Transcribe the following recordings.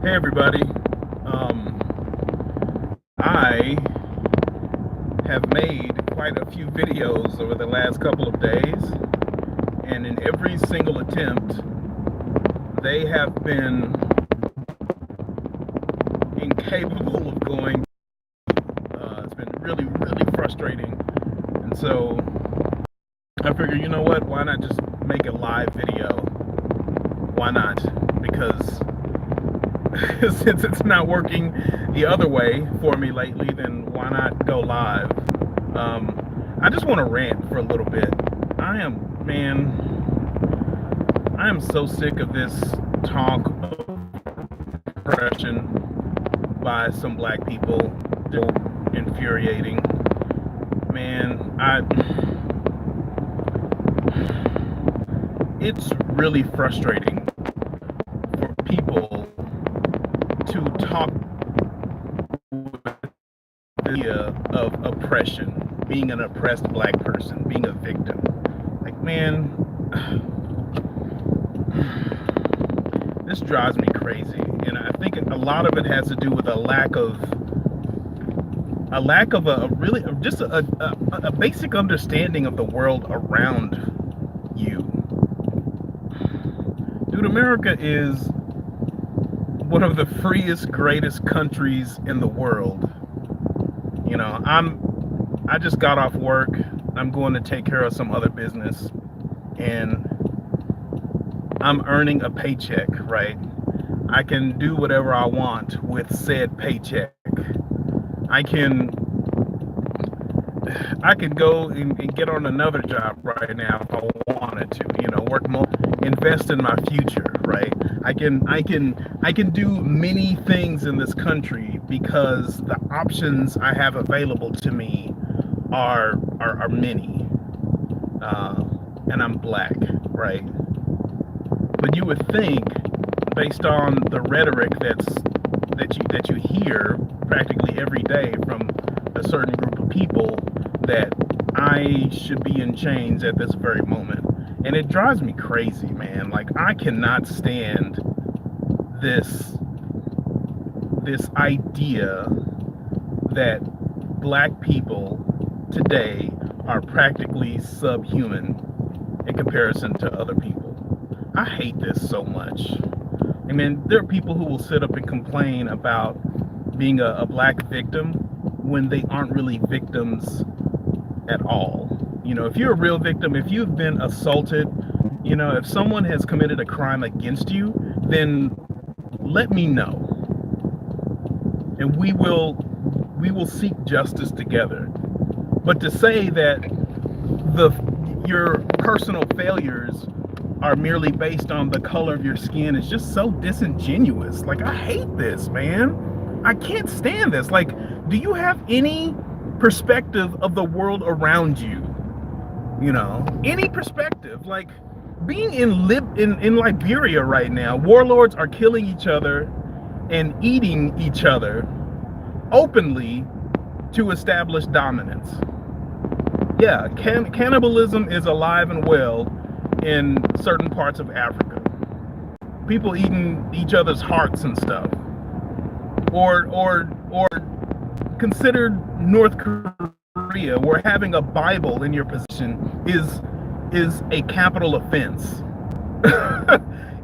Hey everybody. Um, I have made quite a few videos over the last couple of days, and in every single attempt, they have been incapable of going. It's been really, really frustrating. And so I figured, you know what? Why not just make a live video? Why not? Because since it's not working the other way for me lately, then why not go live? I just want to rant for a little bit. I am so sick of this talk of oppression by some black people. They're infuriating. Man, it's really frustrating for people to talk with the idea of oppression, being an oppressed black person, being a victim. Like, man, this drives me crazy, and I think a lot of it has to do with a lack of a really just a basic understanding of the world around you. Dude, America is one of the freest, greatest countries in the world. You know, I just got off work. I'm going to take care of some other business, and I'm earning a paycheck, right? I can do whatever I want with said paycheck. I can I could go and get on another job right now if I wanted to, work more, invest in my future, right? I can do many things in this country because the options I have available to me are many. Uh, and I'm black, right? But you would think, based on the rhetoric that you hear practically every day from a certain group of people, that I should be in chains at this very moment. And it drives me crazy, man. Like, I cannot stand this this idea that black people today are practically subhuman in comparison to other people. I hate this so much. I mean, there are people who will sit up and complain about being a black victim when they aren't really victims at all. If you're a real victim, if you've been assaulted, if someone has committed a crime against you, then let me know, and we will seek justice together. But to say that the your personal failures are merely based on the color of your skin is just so disingenuous. Like, I hate this, man. I can't stand this. Like, do you have any perspective of the world around you? Any perspective? Like, being in Liberia right now, warlords are killing each other and eating each other openly to establish dominance. Yeah, cannibalism is alive and well in certain parts of Africa. People eating each other's hearts and stuff. Or consider North Korea, where having a Bible in your possession is a capital offense.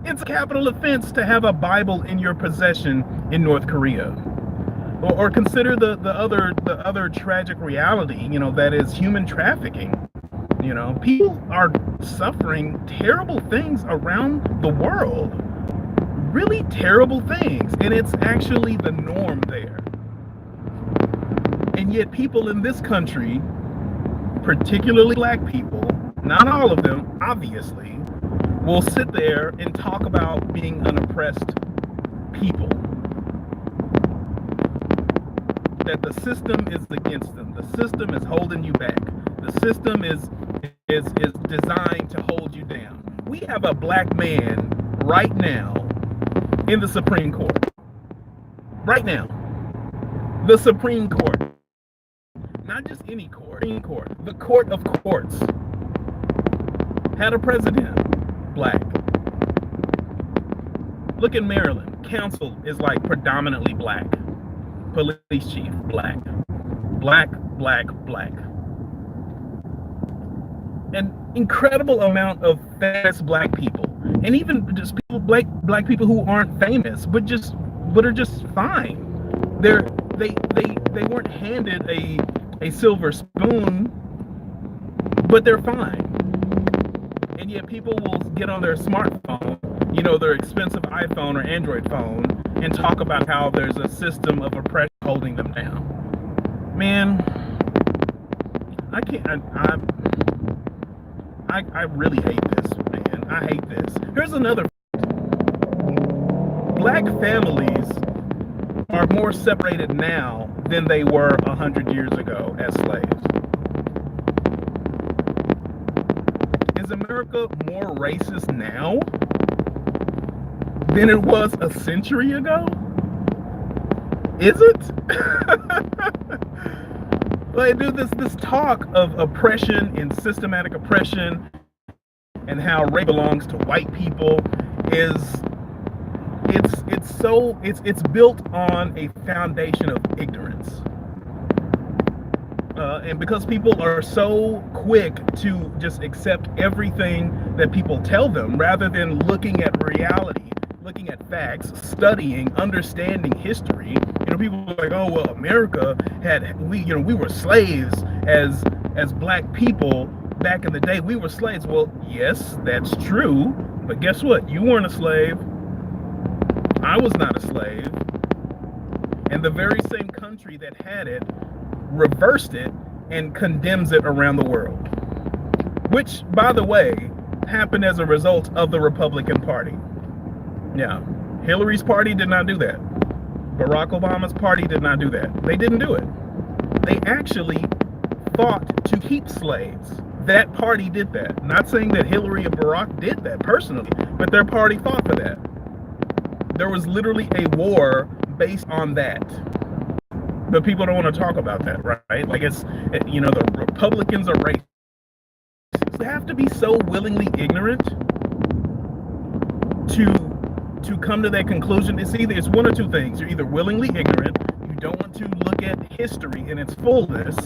It's a capital offense to have a Bible in your possession in North Korea. Or consider the other tragic reality, that is human trafficking. People are suffering terrible things around the world. Really terrible things. And it's actually the norm there. And yet people in this country, particularly black people, not all of them, obviously, will sit there and talk about being an oppressed people. That the system is against them. The system is holding you back. The system is designed to hold you down. We have a black man right now in the Supreme Court. Right now. The Supreme Court. Not just any court. Supreme Court. The court of courts. Had a president. Black. Look at Maryland. council is like predominantly black. Police chief, black. Black, black, black. An incredible amount of famous black people, and even just people black people who aren't famous, but are just fine. They weren't handed a silver spoon, but they're fine. And yet people will get on their smartphone, their expensive iPhone or Android phone, and talk about how there's a system of oppression holding them down. Man, I can't. I really hate this, man. I hate this. Here's another. Black families are more separated now than they were 100 years ago as slaves. Is America more racist now than it was a century ago? Is it? Like, dude, this talk of oppression and systematic oppression and how race belongs to white people it's built on a foundation of ignorance. And because people are so quick to just accept everything that people tell them rather than looking at reality, looking at facts, studying, understanding history. People are like, oh well, America we were slaves as black people back in the day. We were slaves. Well, yes, that's true, but guess what? You weren't a slave. I was not a slave. And the very same country that had it reversed it and condemns it around the world. Which, by the way, happened as a result of the Republican Party. Yeah, Hillary's party did not do that. Barack Obama's party did not do that. They didn't do it. They actually fought to keep slaves. That party did that. Not saying that Hillary and Barack did that personally, but their party fought for that. There was literally a war based on that. But people don't want to talk about that, right? Like the Republicans are racist. They have to be so willingly ignorant to come to that conclusion. It's one or two things. You're either willingly ignorant, you don't want to look at history in its fullness,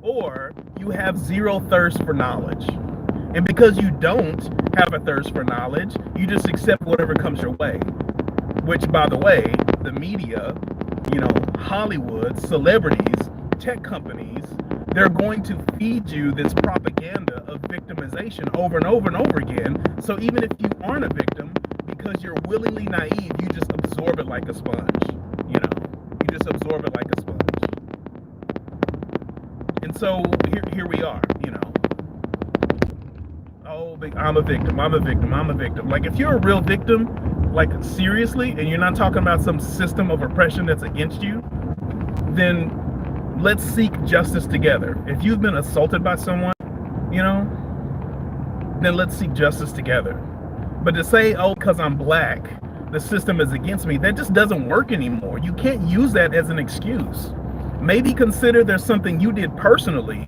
or you have zero thirst for knowledge. And because you don't have a thirst for knowledge, you just accept whatever comes your way. Which, by the way, the media, Hollywood, celebrities, tech companies, they're going to feed you this propaganda of victimization over and over and over again. So even if you aren't a victim, because you're willingly naive, you just absorb it like a sponge. You just absorb it like a sponge. And so here we are, Oh, I'm a victim, I'm a victim, I'm a victim. Like, if you're a real victim, like seriously, and you're not talking about some system of oppression that's against you, then let's seek justice together. If you've been assaulted by someone, then let's seek justice together. But to say, oh, because I'm black, the system is against me, that just doesn't work anymore. You can't use that as an excuse. Maybe consider there's something you did personally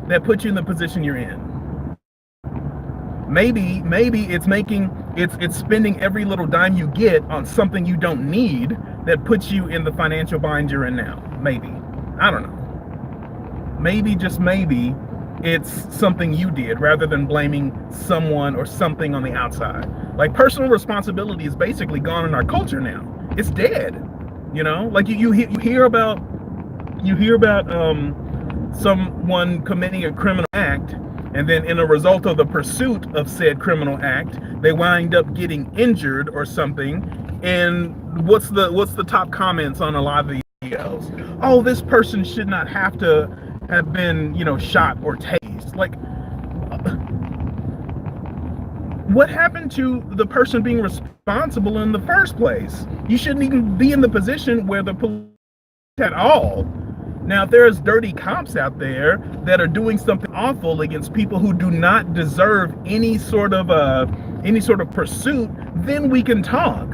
that put you in the position you're in. Maybe it's spending every little dime you get on something you don't need that puts you in the financial bind you're in now. Maybe. I don't know. Maybe, just maybe, it's something you did rather than blaming someone or something on the outside. Like, personal responsibility is basically gone in our culture now. It's dead. Like you hear about someone committing a criminal act, and then in a result of the pursuit of said criminal act, they wind up getting injured or something. And what's the top comments on a lot of these videos? Oh, this person should not have to have been, shot or tased. Like, what happened to the person being responsible in the first place? You shouldn't even be in the position where the police at all. Now, if there's dirty cops out there that are doing something awful against people who do not deserve any sort of pursuit, then we can talk.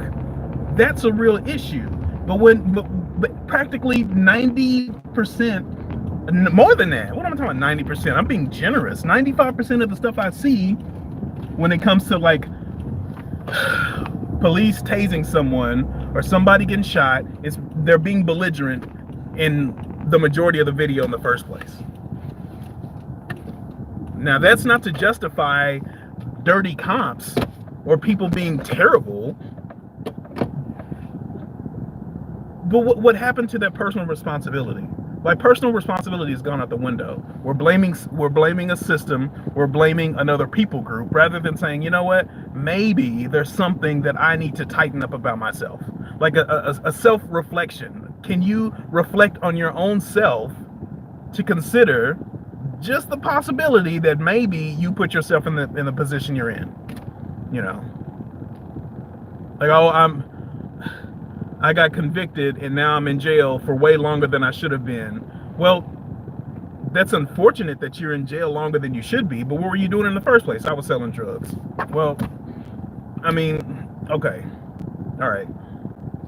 That's a real issue. But practically 90%, more than that. What am I talking about? 90%. I'm being generous. 95% of the stuff I see when it comes to like police tasing someone or somebody getting shot, they're being belligerent in the majority of the video in the first place. Now, that's not to justify dirty cops or people being terrible, but what happened to that personal responsibility? Like, personal responsibility has gone out the window. We're blaming a system, we're blaming another people group, rather than saying, you know what, maybe there's something that I need to tighten up about myself. Like a self-reflection. Can you reflect on your own self to consider just the possibility that maybe you put yourself in the position you're in? You know, like, oh, I got convicted and now I'm in jail for way longer than I should have been. Well, that's unfortunate that you're in jail longer than you should be, but what were you doing in the first place? I was selling drugs. Well, I mean, okay, all right.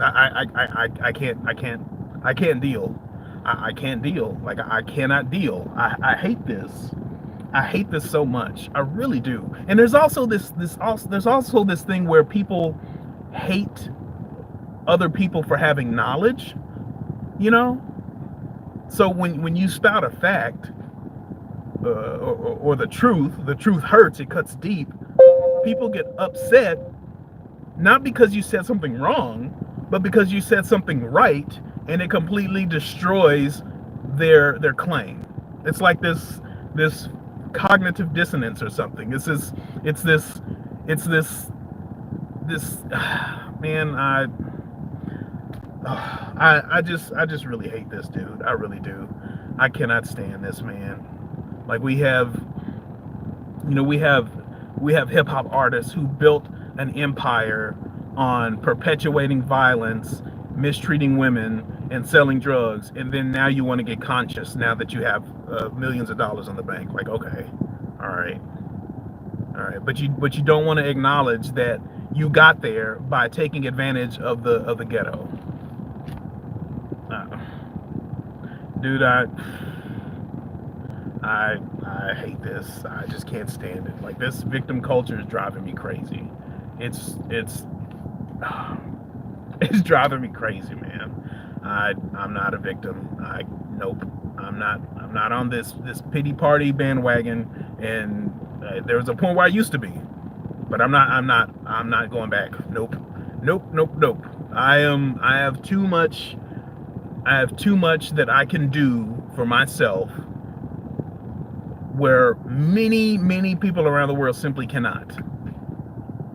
I can't deal. I can't deal. Like, I cannot deal. I hate this. I hate this so much. I really do. And there's also this thing where people hate other people for having knowledge, you know? So when you spout a fact, or the truth hurts, it cuts deep, people get upset, not because you said something wrong, but because you said something right, and it completely destroys their claim. It's like this cognitive dissonance or something. It's this man, I just really hate this dude. I really do. I cannot stand this man. Like, we have hip hop artists who built an empire on perpetuating violence, mistreating women, and selling drugs, and then now you want to get conscious now that you have millions of dollars in the bank. Like, okay, all right, but you don't want to acknowledge that you got there by taking advantage of the ghetto. Dude, I hate this. I just can't stand it. Like, this victim culture is driving me crazy. It's driving me crazy, man. I'm not a victim. Nope. I'm not on this pity party bandwagon. And there was a point where I used to be, but I'm not going back. Nope. I have too much that I can do for myself, where many people around the world simply cannot.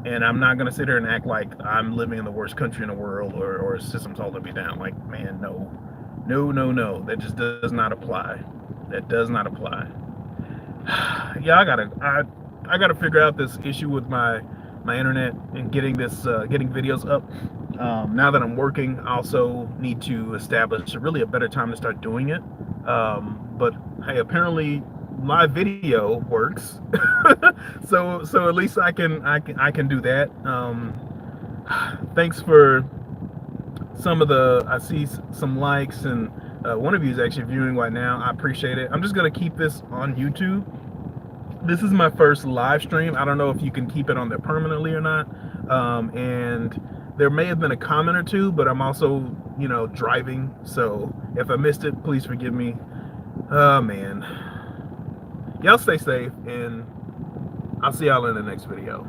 And I'm not going to sit here and act like I'm living in the worst country in the world, or a system's holding me down. Like, man, no. That just does not apply. That does not apply. Yeah, I gotta figure out this issue with my internet and getting videos up. Now that I'm working, I also need to establish really a better time to start doing it. But hey, apparently live video works. so at least I can do that. Thanks for some of I see some likes, and one of you is actually viewing right now. I appreciate it. I'm just gonna keep this on YouTube. This is my first live stream. I don't know if you can keep it on there permanently or not. And there may have been a comment or two, but I'm also, driving. So if I missed it, please forgive me. Oh, man. Y'all stay safe, and I'll see y'all in the next video.